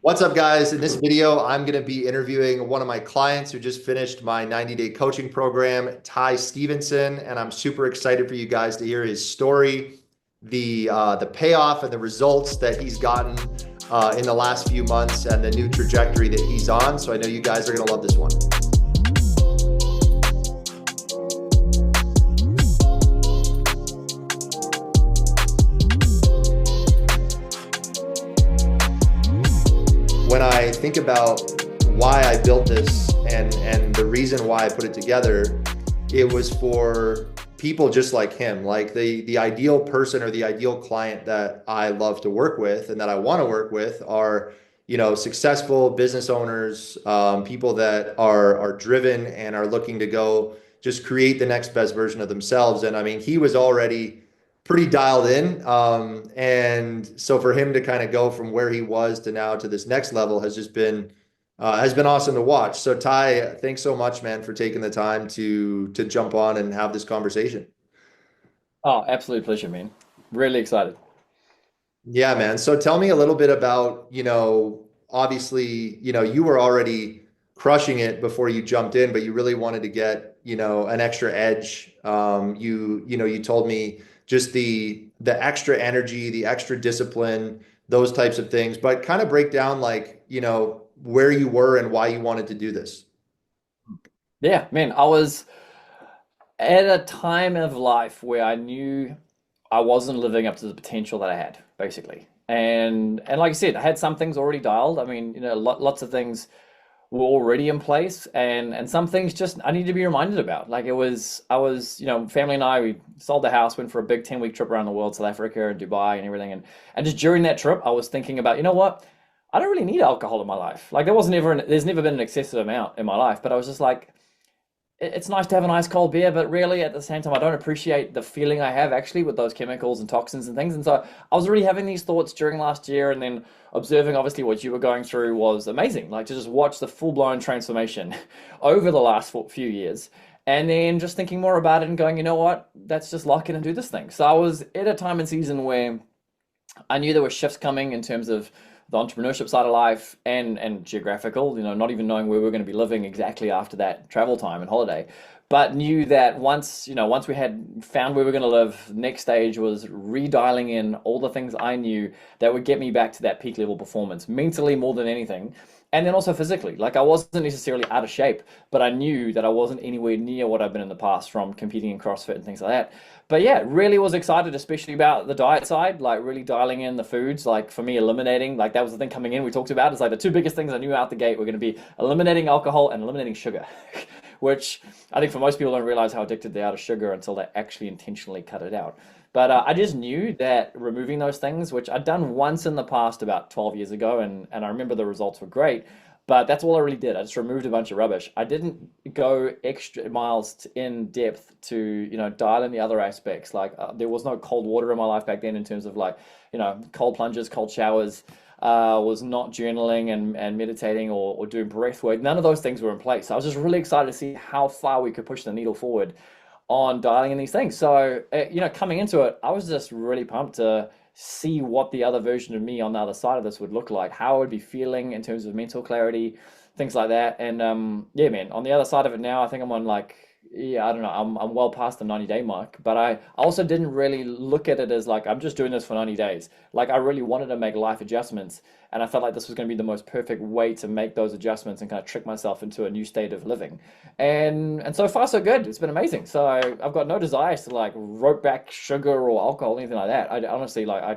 What's up, guys? In this video, I'm going to be interviewing one of my clients who just finished my 90-day coaching program, Ty Stevenson, and I'm super excited for you guys to hear his story, the payoff and the results that he's gotten in the last few months and the new trajectory that he's on. So I know you guys are going to love this one. When I think about why I built this and the reason why I put it together, it was for people just like him, like the ideal person or the ideal client that I love to work with and that I want to work with are, successful business owners, people that are driven and are looking to go just create the next best version of themselves. And I mean, he was already pretty dialed in. And so for him to kind of go from where he was to now to this next level has been awesome to watch. So Ty, thanks so much, man, for taking the time to jump on and have this conversation. Oh, absolute pleasure, man. Really excited. Yeah, man. So tell me a little bit about, obviously, you were already crushing it before you jumped in, but you really wanted to get, an extra edge. You told me just the extra energy, the extra discipline, those types of things, but kind of break down like, where you were and why you wanted to do this. Yeah, man, I was at a time of life where I knew I wasn't living up to the potential that I had, basically. And like I said, I had some things already dialed. I mean, lots of things were already in place, and some things just I need to be reminded about. Like I was, family and I, we sold the house, went for a big 10-week trip around the world, South Africa and Dubai and everything. And just during that trip, I was thinking about, you know what? I don't really need alcohol in my life. Like there's never been an excessive amount in my life, but I was just like, it's nice to have an ice cold beer, but really at the same time, I don't appreciate the feeling I have actually with those chemicals and toxins and things. And so I was really having these thoughts during last year, and then observing obviously what you were going through was amazing. Like to just watch the full blown transformation over the last few years. And then just thinking more about it and going, you know what, let's just lock in and do this thing. So I was at a time and season where I knew there were shifts coming in terms of the entrepreneurship side of life and geographical, not even knowing where we are going to be living exactly after that travel time and holiday, but knew that once we had found where we are going to live, next stage was redialing in all the things I knew that would get me back to that peak level performance, mentally more than anything. And then also physically, like I wasn't necessarily out of shape, but I knew that I wasn't anywhere near what I've been in the past from competing in CrossFit and things like that. But yeah, really was excited, especially about the diet side, like really dialing in the foods. Like for me, eliminating, like that was the thing coming in. We talked about is like the two biggest things I knew out the gate were going to be eliminating alcohol and eliminating sugar, which I think for most people don't realize how addicted they are to sugar until they actually intentionally cut it out. But I just knew that removing those things, which I'd done once in the past about 12 years ago, and I remember the results were great, but that's all I really did. I just removed a bunch of rubbish. I didn't go extra miles in depth to, dial in the other aspects. Like there was no cold water in my life back then in terms of like, cold plunges, cold showers. Was not journaling and meditating or doing breath work. None of those things were in place. So I was just really excited to see how far we could push the needle forward on dialing in these things. So, coming into it, I was just really pumped to see what the other version of me on the other side of this would look like, how I would be feeling in terms of mental clarity, things like that. And yeah, man, on the other side of it now, I think I'm on like, yeah, I don't know, I'm well past the 90-day mark, but I also didn't really look at it as like, I'm just doing this for 90 days. Like, I really wanted to make life adjustments, and I felt like this was going to be the most perfect way to make those adjustments and kind of trick myself into a new state of living. And so far so good. It's been amazing. So I've got no desires to like rope back sugar or alcohol, anything like that. I honestly like I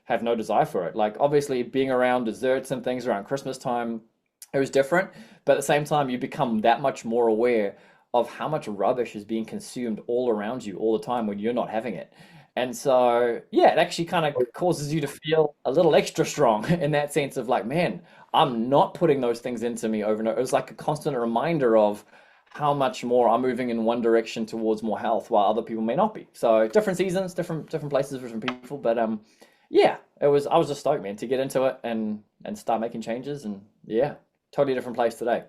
have no desire for it. Like obviously being around desserts and things around Christmas time, it was different. But at the same time, you become that much more aware of how much rubbish is being consumed all around you all the time when you're not having it. And so, yeah, it actually kind of causes you to feel a little extra strong in that sense of like, man, I'm not putting those things into me over and over. It was like a constant reminder of how much more I'm moving in one direction towards more health while other people may not be. So different seasons, different places, different people. But yeah, I was just stoked, man, to get into it and start making changes. And yeah, totally different place today.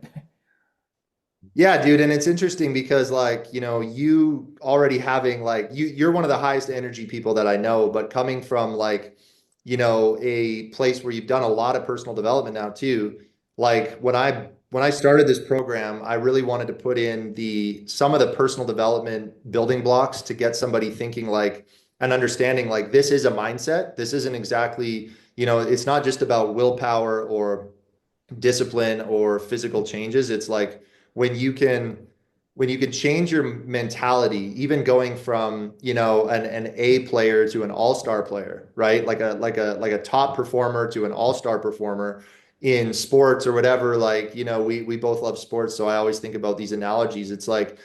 Yeah, dude, and it's interesting because like, you already having like you're one of the highest energy people that I know, but coming from like a place where you've done a lot of personal development now too. Like when I started this program, I really wanted to put in the some of the personal development building blocks to get somebody thinking like and understanding like this is a mindset. This isn't exactly, it's not just about willpower or discipline or physical changes. It's like when you can when you can change your mentality, even going from, an A player to an all-star player, right? Like a top performer to an all-star performer in sports or whatever. Like, we both love sports, so I always think about these analogies. It's like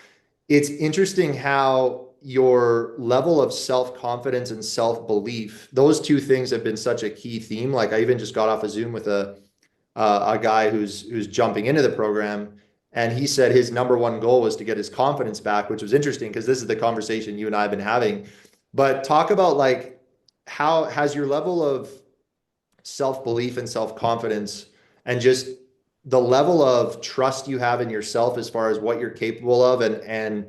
it's interesting how your level of self-confidence and self-belief, those two things have been such a key theme. Like I even just got off a Zoom with a guy who's jumping into the program, and he said his number one goal was to get his confidence back, which was interesting because this is the conversation you and I have been having. But talk about like how has your level of self-belief and self-confidence and just the level of trust you have in yourself as far as what you're capable of and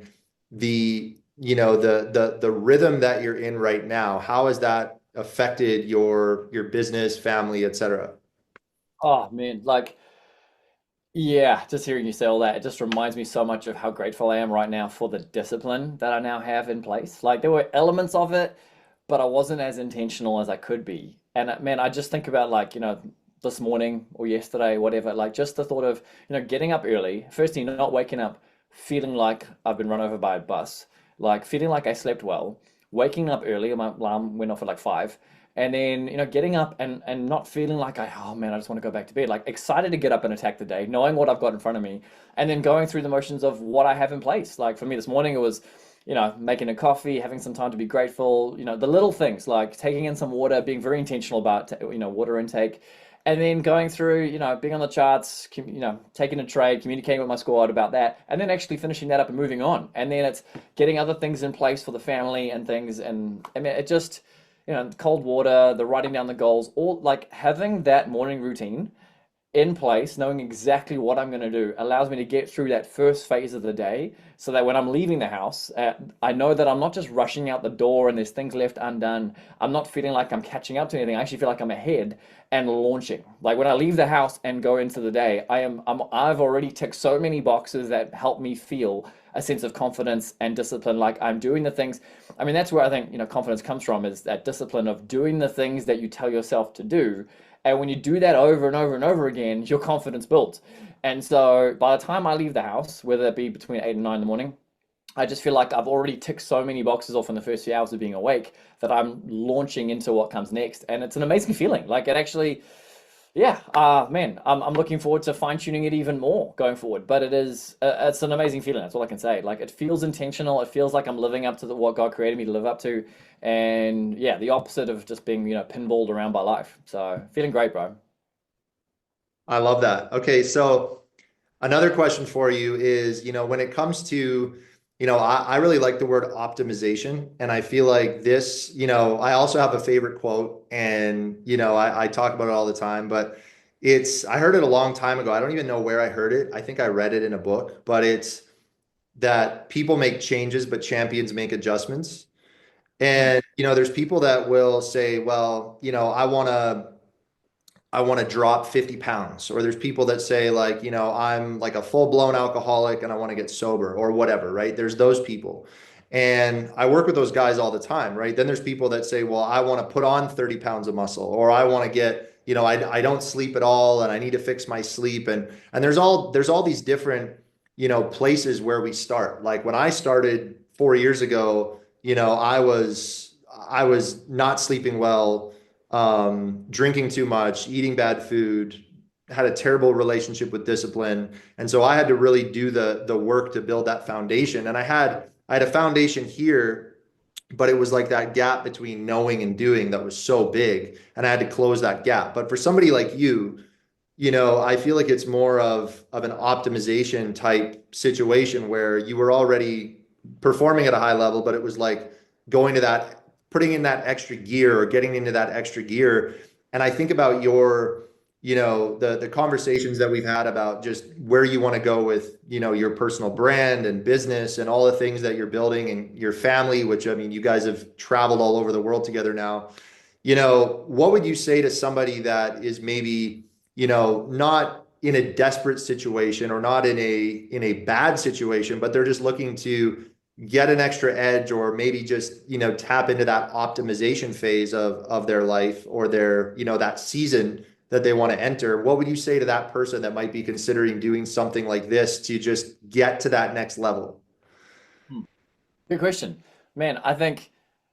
the the rhythm that you're in right now, how has that affected your business, family, etc.? Oh man, like yeah, just hearing you say all that, it just reminds me so much of how grateful I am right now for the discipline that I now have in place. Like there were elements of it, but I wasn't as intentional as I could be. And man, I just think about like, this morning or yesterday, whatever, like just the thought of, getting up early, firstly, not waking up feeling like I've been run over by a bus, like feeling like I slept well, waking up early, my alarm went off at like 5, and then, getting up and not feeling like oh man, I just want to go back to bed, like excited to get up and attack the day, knowing what I've got in front of me, and then going through the motions of what I have in place. Like for me this morning, it was making a coffee, having some time to be grateful, the little things like taking in some water, being very intentional about, water intake, and then going through, being on the charts, taking a trade, communicating with my squad about that, and then actually finishing that up and moving on. And then it's getting other things in place for the family and things. And I mean, it just, cold water, the writing down the goals, all like having that morning routine in place, knowing exactly what I'm going to do, allows me to get through that first phase of the day so that when I'm leaving the house, I know that I'm not just rushing out the door and there's things left undone. I'm not feeling like I'm catching up to anything. I actually feel like I'm ahead and launching. Like when I leave the house and go into the day, I've already ticked so many boxes that help me feel a sense of confidence and discipline. Like I'm doing the things. I mean, that's where I think, confidence comes from, is that discipline of doing the things that you tell yourself to do. And when you do that over and over and over again, your confidence builds. And so by the time I leave the house, whether it be between 8 and 9 in the morning, I just feel like I've already ticked so many boxes off in the first few hours of being awake that I'm launching into what comes next. And it's an amazing feeling. Like it actually, yeah, man, I'm looking forward to fine tuning it even more going forward. But it's an amazing feeling. That's all I can say. Like it feels intentional. It feels like I'm living up to what God created me to live up to. And yeah, the opposite of just being, pinballed around by life. So feeling great, bro. I love that. Okay, so another question for you is, when it comes to, I really like the word optimization. And I feel like this, I also have a favorite quote and, I talk about it all the time, but I heard it a long time ago. I don't even know where I heard it. I think I read it in a book, but it's that people make changes, but champions make adjustments. And, there's people that will say, well, I want to drop 50 pounds. Or there's people that say, like, I'm like a full-blown alcoholic and I want to get sober or whatever, right? There's those people. And I work with those guys all the time, right? Then there's people that say, well, I want to put on 30 pounds of muscle, or I want to get, I don't sleep at all and I need to fix my sleep. And there's all these different, places where we start. Like when I started 4 years ago, I was not sleeping well, drinking too much, eating bad food, had a terrible relationship with discipline. And so I had to really do the work to build that foundation. And I had a foundation here, but it was like that gap between knowing and doing that was so big. And I had to close that gap. But for somebody like you, I feel like it's more of an optimization type situation where you were already performing at a high level, but it was like going to that, putting in that extra gear or getting into that extra gear. And I think about the conversations that we've had about just where you want to go with, your personal brand and business and all the things that you're building and your family, which I mean, you guys have traveled all over the world together now. what would you say to somebody that is maybe, not in a desperate situation or not in a bad situation, but they're just looking to get an extra edge or maybe just, tap into that optimization phase of their life or their, that season that they want to enter. What would you say to that person that might be considering doing something like this to just get to that next level? Hmm. Good question. Man, I think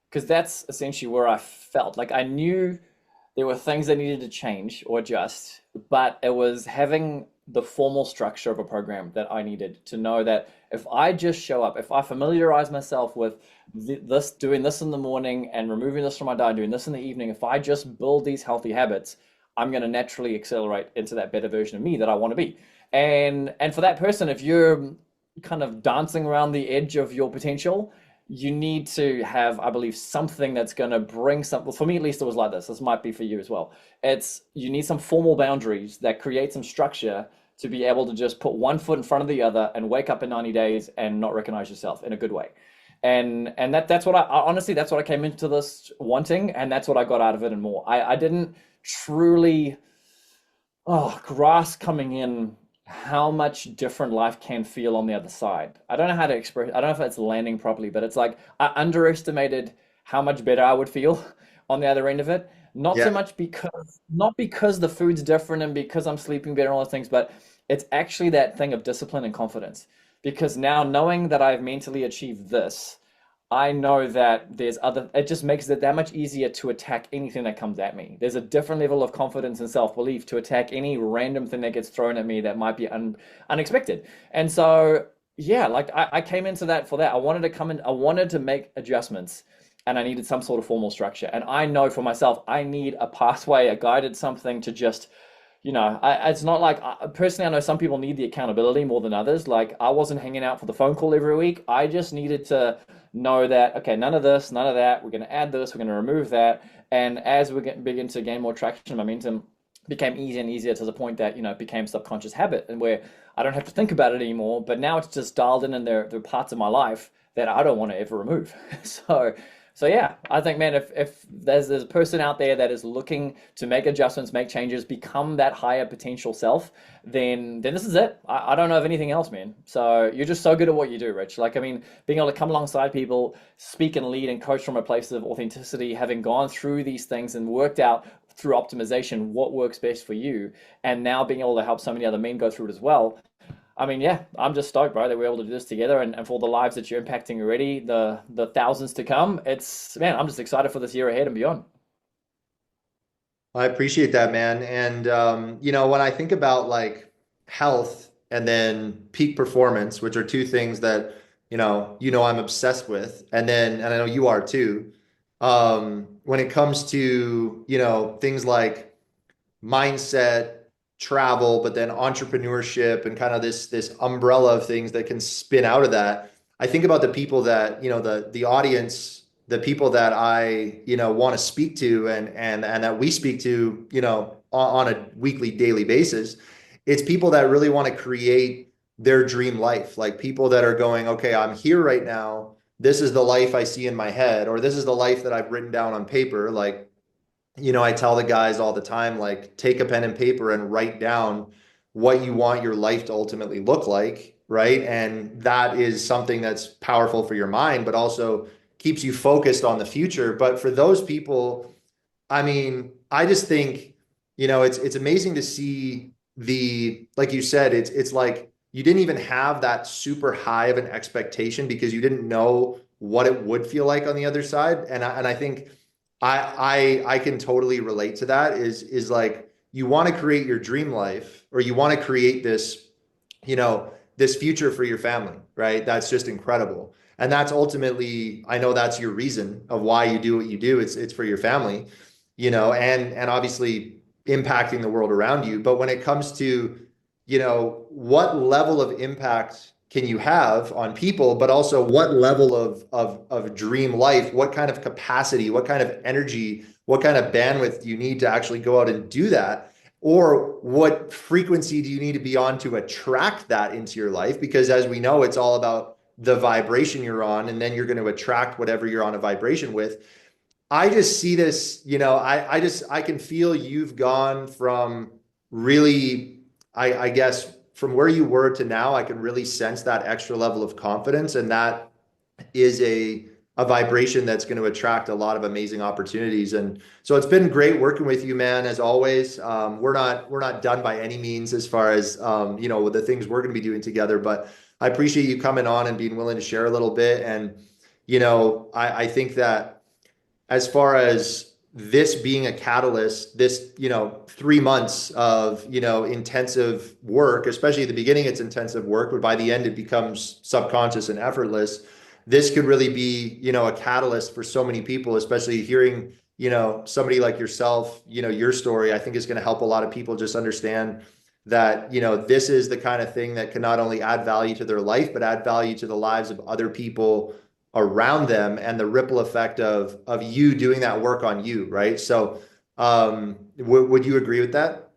because that's essentially where I felt like I knew there were things that needed to change or adjust, but it was having the formal structure of a program that I needed to know that if I just show up, if I familiarize myself with this, doing this in the morning and removing this from my diet, doing this in the evening, if I just build these healthy habits, I'm going to naturally accelerate into that better version of me that I want to be. And for that person, if you're kind of dancing around the edge of your potential, you need to have, I believe, something that's going to bring some. Well, for me, at least, it was like this. This might be for you as well. It's you need some formal boundaries that create some structure to be able to just put one foot in front of the other and wake up in 90 days and not recognize yourself in a good way. And that's what honestly, that's what I came into this wanting, and that's what I got out of it and more. I didn't truly grass coming in how much different life can feel on the other side. I don't know how to express, I don't know if it's landing properly, but it's like I underestimated how much better I would feel on the other end of it. Not so Yeah. much because, not because the food's different and because I'm sleeping better and all those things, but it's actually that thing of discipline and confidence. Because now knowing that I've mentally achieved this, I know that there's other, it just makes it that much easier to attack anything that comes at me. There's a different level of confidence and self-belief to attack any random thing that gets thrown at me that might be unexpected. And so, yeah, like I came into that for that. I wanted to come in, I wanted to make adjustments and I needed some sort of formal structure. And I know for myself, I need a pathway, a guided something to just it's not like personally, I know some people need the accountability more than others. Like, I wasn't hanging out for the phone call every week. I just needed to know that, okay, none of this, none of that. We're going to add this, we're going to remove that. And as we begin to gain more traction and momentum, it became easier and easier to the point that, it became subconscious habit and where I don't have to think about it anymore. But now it's just dialed in and there are parts of my life that I don't want to ever remove. So, so yeah, I think, man, if there's a person out there that is looking to make adjustments, make changes, become that higher potential self, then this is it. I don't know of anything else, man. So you're just so good at what you do, Rich. Like, I mean, being able to come alongside people, speak and lead and coach from a place of authenticity, having gone through these things and worked out through optimization what works best for you, and now being able to help so many other men go through it as well. I mean, yeah, I'm just stoked, bro, that we're able to do this together and for the lives that you're impacting already, the thousands to come. It's man, I'm just excited for this year ahead and beyond. I appreciate that, man. And when I think about like health and then peak performance, which are two things that, I'm obsessed with, and I know you are too. When it comes to, things like mindset, travel, but then entrepreneurship and kind of this umbrella of things that can spin out of that. I think about the people that, the audience, the people that I, want to speak to and that we speak to, on a weekly, daily basis. It's people that really want to create their dream life, like people that are going, okay, I'm here right now. This is the life I see in my head, or this is the life that I've written down on paper. Like, I tell the guys all the time, like, take a pen and paper and write down what you want your life to ultimately look like, right? And that is something that's powerful for your mind, but also keeps you focused on the future. But for those people, I mean, I just think, it's amazing to see like you said, it's like you didn't even have that super high of an expectation because you didn't know what it would feel like on the other side. And I think I can totally relate to that is like you want to create your dream life or you want to create this future for your family, right? That's just incredible. And that's ultimately, I know that's your reason of why you do what you do. It's for your family, and obviously impacting the world around you. But when it comes to, what level of impact can you have on people, but also what level of dream life, what kind of capacity, what kind of energy, what kind of bandwidth do you need to actually go out and do that? Or what frequency do you need to be on to attract that into your life? Because as we know, it's all about the vibration you're on, and then you're going to attract whatever you're on a vibration with. I just see this, I can feel you've gone from really, I guess, from where you were to now, I can really sense that extra level of confidence. And that is a vibration that's going to attract a lot of amazing opportunities. And so it's been great working with you, man, as always. We're not done by any means as far as with the things we're going to be doing together, but I appreciate you coming on and being willing to share a little bit. And I think that as far as this being a catalyst, this, 3 months of, intensive work, especially at the beginning, it's intensive work, but by the end, it becomes subconscious and effortless. This could really be, a catalyst for so many people, especially hearing, somebody like yourself, your story, I think is going to help a lot of people just understand that, this is the kind of thing that can not only add value to their life, but add value to the lives of other people around them and the ripple effect of you doing that work on you, right? So, would you agree with that?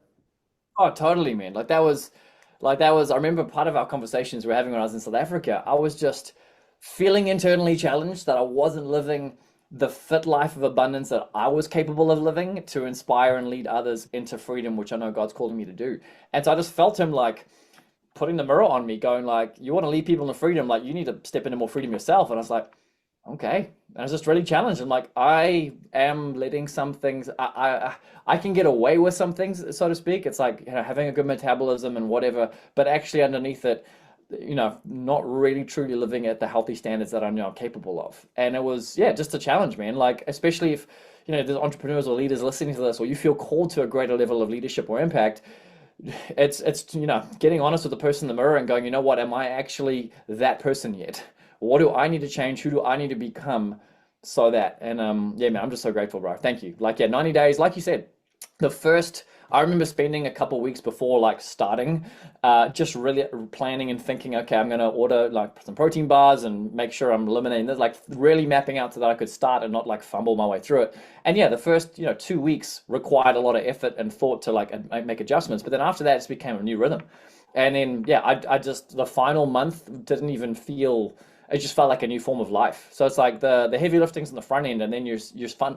Oh, totally, man. I remember part of our conversations we were having when I was in South Africa. I was just feeling internally challenged that I wasn't living the fit life of abundance that I was capable of living to inspire and lead others into freedom, which I know God's calling me to do. And so I just felt him like putting the mirror on me, going like, "You want to lead people into freedom, like you need to step into more freedom yourself." And I was like, okay. And I was just really challenged. I'm like, I am letting some things, I can get away with some things, so to speak. It's like, having a good metabolism and whatever, but actually underneath it, not really truly living at the healthy standards that I know I'm capable of. And it was, yeah, just a challenge, man. Like, especially if, there's entrepreneurs or leaders listening to this, or you feel called to a greater level of leadership or impact, it's getting honest with the person in the mirror and going, you know what, am I actually that person yet? What do I need to change? Who do I need to become so that? And yeah, man, I'm just so grateful, bro. Thank you. Like, yeah, 90 days, like you said, the first I remember spending a couple weeks before like starting, just really planning and thinking, okay, I'm gonna order like some protein bars and make sure I'm eliminating this, like really mapping out so that I could start and not like fumble my way through it. And yeah, the first 2 weeks required a lot of effort and thought to like make adjustments, but then after that, it became a new rhythm. And then yeah, I just the final month didn't even feel. It just felt like a new form of life. So it's like the heavy liftings on the front end, and then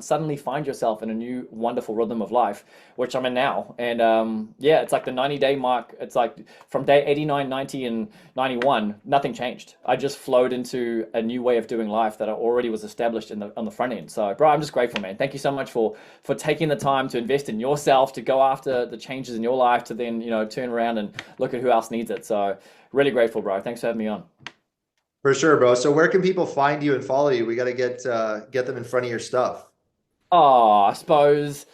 suddenly find yourself in a new wonderful rhythm of life, which I'm in now. And yeah, it's like the 90-day mark. It's like from day 89, 90, and 91, nothing changed. I just flowed into a new way of doing life that I already was established on the front end. So, bro, I'm just grateful, man. Thank you so much for taking the time to invest in yourself, to go after the changes in your life, to then turn around and look at who else needs it. So, really grateful, bro. Thanks for having me on. For sure, bro. So where can people find you and follow you? We got to get them in front of your stuff. Oh, I suppose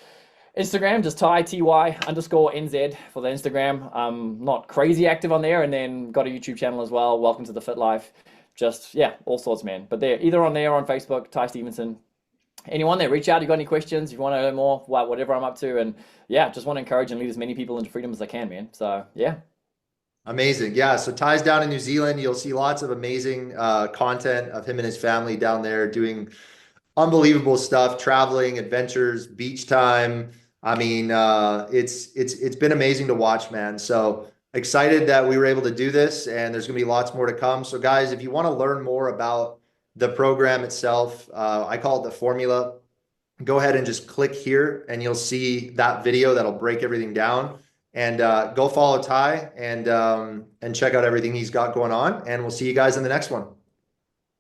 Instagram, just ty_NZ for the Instagram. I'm not crazy active on there, and then got a YouTube channel as well. Welcome to the Fit Life. Just yeah, all sorts, man. But there, either on there or on Facebook, Ty Stevenson. Anyone there, reach out. You got any questions? If you want to know more, whatever I'm up to, and yeah, just want to encourage and lead as many people into freedom as I can, man. So yeah, Amazing. Yeah. So Ty's down in New Zealand. You'll see lots of amazing content of him and his family down there doing unbelievable stuff, traveling, adventures, beach time. I mean, it's been amazing to watch, man. So excited that we were able to do this, and there's gonna be lots more to come. So, guys, if you want to learn more about the program itself, I call it the formula. Go ahead and just click here, and you'll see that video that'll break everything down. And go follow Ty and check out everything he's got going on. And we'll see you guys in the next one.